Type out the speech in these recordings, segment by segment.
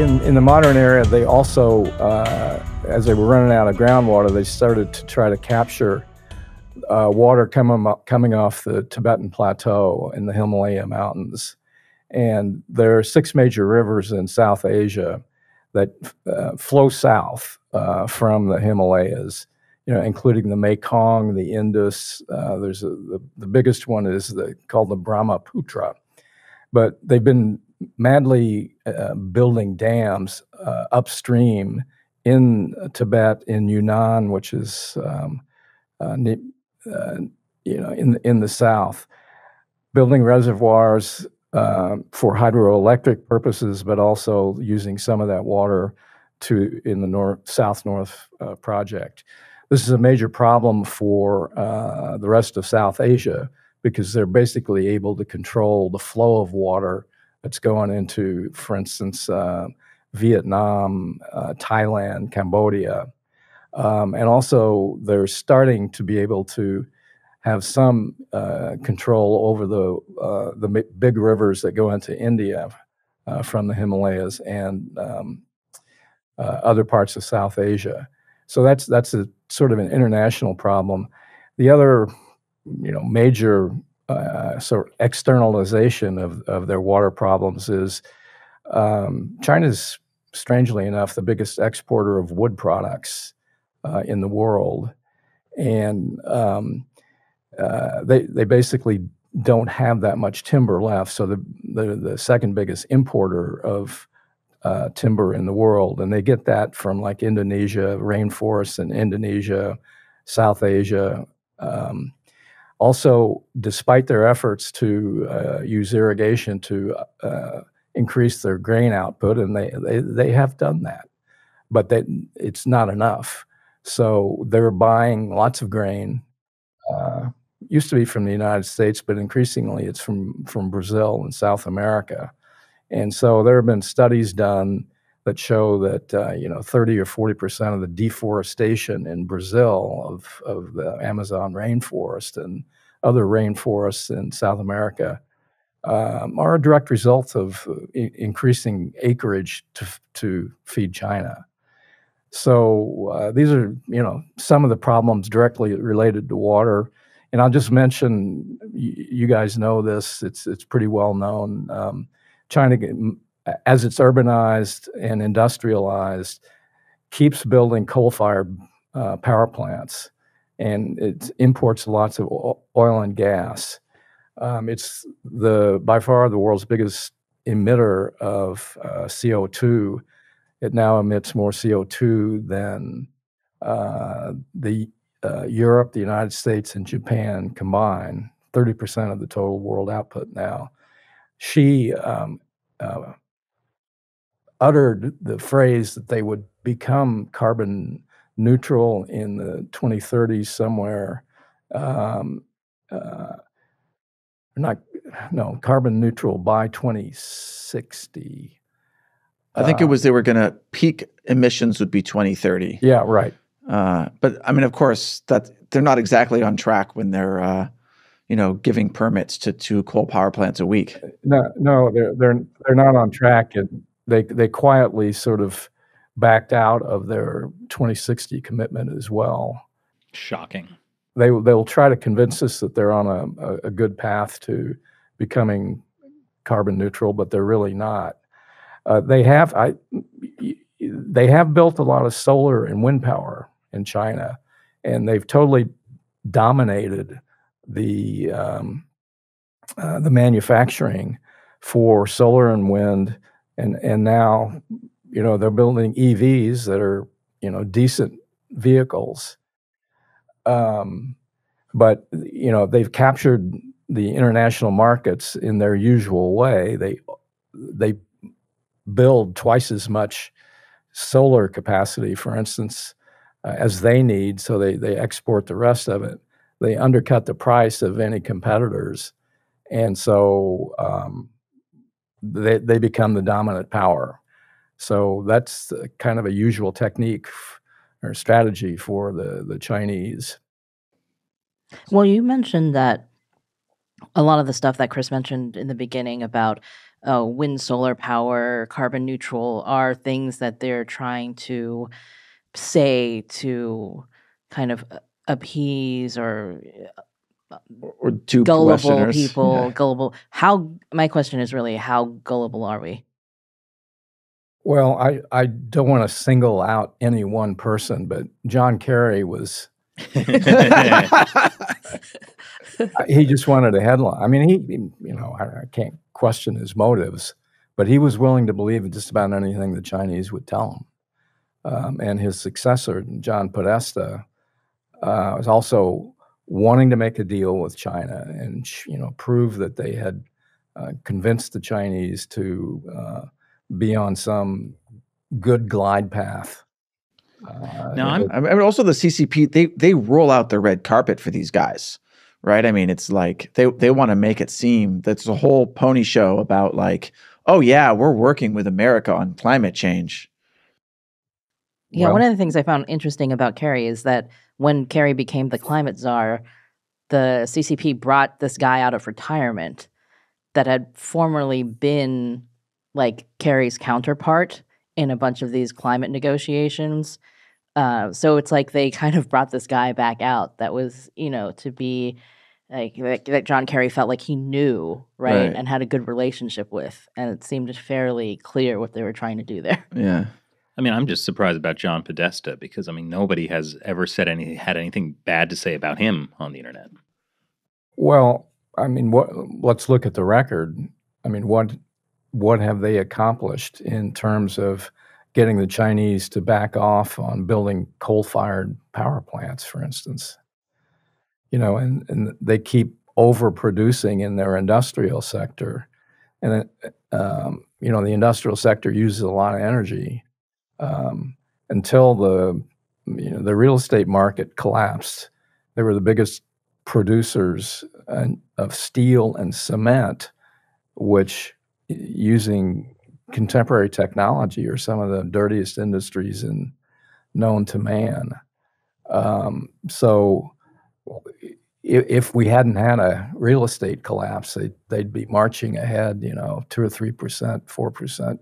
in the modern era, they also, as they were running out of groundwater, they started to try to capture water coming off the Tibetan Plateau in the Himalaya Mountains. And there are 6 major rivers in South Asia that flow south from the Himalayas, including the Mekong, the Indus. There's the biggest one is called the Brahmaputra. But they've been madly building dams upstream in Tibet, in Yunnan, which is in the south, building reservoirs for hydroelectric purposes, but also using some of that water in the South-North project. This is a major problem for the rest of South Asia because they're basically able to control the flow of water that's going into, for instance, Vietnam, Thailand, Cambodia. And also they're starting to be able to have some control over the big rivers that go into India from the Himalayas and other parts of South Asia. So that's a sort of an international problem. The other, major sort of externalization of their water problems is China's, strangely enough, the biggest exporter of wood products in the world, and they basically don't have that much timber left. So the second biggest importer of timber in the world, and they get that from like Indonesia, rainforests in Indonesia, South Asia. Also, despite their efforts to use irrigation to increase their grain output, and they have done that, but it's not enough. So they're buying lots of grain. Used to be from the United States, but increasingly it's from Brazil and South America. And so there have been studies done that show that 30 or 40% of the deforestation in Brazil of the Amazon rainforest and other rainforests in South America are a direct result of increasing acreage to feed China. So these are some of the problems directly related to water. And I'll just mention, you guys know this, it's pretty well known. China, as it's urbanized and industrialized, keeps building coal-fired power plants, and it imports lots of oil and gas. It's by far the world's biggest emitter of CO2. It now emits more CO2 than Europe, the United States, and Japan combined, 30% of the total world output now. She uttered the phrase that they would become carbon neutral in the 2030s somewhere. Carbon neutral by 2060. I think it was they were going to peak emissions would be 2030. Yeah, right. But I mean, of course, that they're not exactly on track when they're giving permits to 2 coal power plants a week. No, they're not on track, and they quietly sort of backed out of their 2060 commitment as well. Shocking. They'll try to convince us that they're on a good path to becoming carbon neutral, but they're really not. They have built a lot of solar and wind power in China, and they've totally dominated the manufacturing for solar and wind, and now they're building EVs that are decent vehicles. But they've captured the international markets in their usual way. They build twice as much solar capacity, for instance, as they need, so they export the rest of it. They undercut the price of any competitors, and so they become the dominant power. So that's kind of a usual technique or strategy for the Chinese. Well, you mentioned that a lot of the stuff that Chris mentioned in the beginning about wind, solar power, carbon neutral are things that they're trying to say to kind of appease or dupe gullible Westerners. people. Yeah. Gullible. My question is really, how gullible are we? Well, I don't want to single out any one person, but John Kerry was he just wanted a headline. I mean, I can't question his motives, but he was willing to believe just about anything the Chinese would tell him. And his successor, John Podesta, was also wanting to make a deal with China and prove that they had convinced the Chinese to be on some good glide path. Now, I mean, also the CCP, they roll out the red carpet for these guys, right? I mean, it's like they want to make it seem that's a whole pony show about like, oh yeah, we're working with America on climate change. Yeah, one of the things I found interesting about Kerry is that when Kerry became the climate czar, the CCP brought this guy out of retirement that had formerly been like Kerry's counterpart in a bunch of these climate negotiations. So it's like they kind of brought this guy back out that was, to be like that John Kerry felt like he knew, right, and had a good relationship with. And it seemed fairly clear what they were trying to do there. Yeah. I mean, I'm just surprised about John Podesta because, I mean, nobody has ever had anything bad to say about him on the internet. Well, I mean, let's look at the record. I mean, what have they accomplished in terms of getting the Chinese to back off on building coal-fired power plants, for instance? And they keep overproducing in their industrial sector. And, the industrial sector uses a lot of energy. Until the real estate market collapsed, they were the biggest producers of steel and cement, which, using contemporary technology, are some of the dirtiest industries known to man. So if we hadn't had a real estate collapse, they'd be marching ahead, 2 or 3%, 4%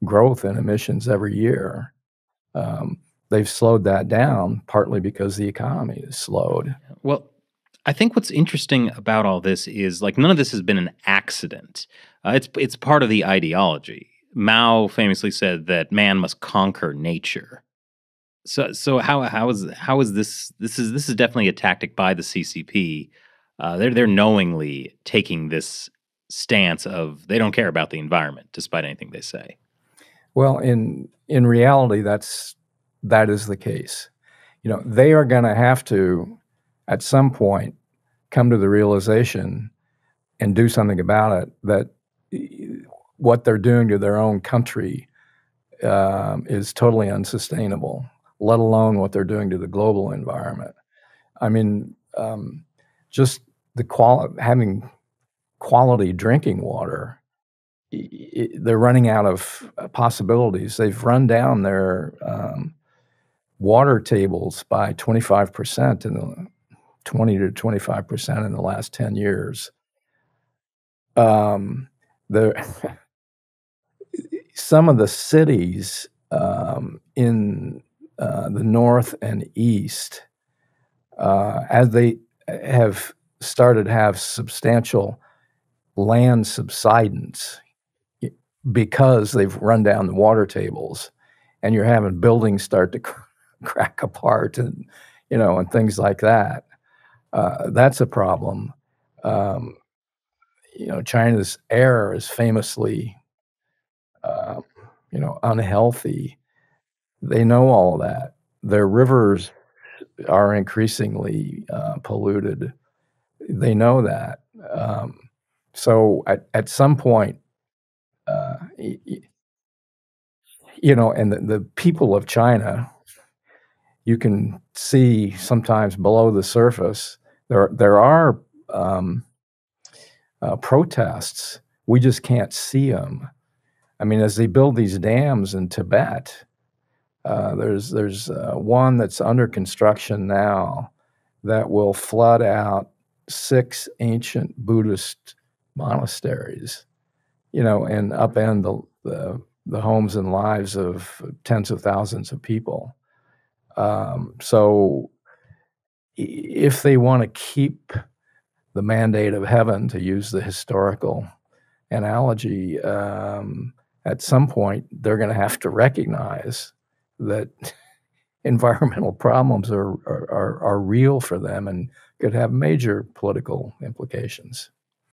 growth in emissions every year. They've slowed that down partly because the economy is slowed. Well, I think what's interesting about all this is like none of this has been an accident. It's part of the ideology. Mao famously said that man must conquer nature. So how is this? This is definitely a tactic by the CCP. They're knowingly taking this stance of they don't care about the environment, despite anything they say. Well, in reality, that is the case. They are going to have to, at some point, come to the realization and do something about it that what they're doing to their own country is totally unsustainable, let alone what they're doing to the global environment. I mean, just having quality drinking water, they're running out of possibilities. They've run down their water tables by 25% in the 20 to 25% in the last 10 years. Some of the cities in the north and east, as they have started to have substantial land subsidence because they've run down the water tables, and you're having buildings start to crack apart and things like that. That's a problem. China's air is famously, unhealthy. They know all of that. Their rivers are increasingly polluted. They know that. So at some point, and the people of China, you can see sometimes below the surface, there are protests. We just can't see them. I mean, as they build these dams in Tibet, there's one that's under construction now that will flood out 6 ancient Buddhist monasteries. and upend the homes and lives of tens of thousands of people. So if they want to keep the mandate of heaven, to use the historical analogy, at some point they're going to have to recognize that environmental problems are real for them and could have major political implications.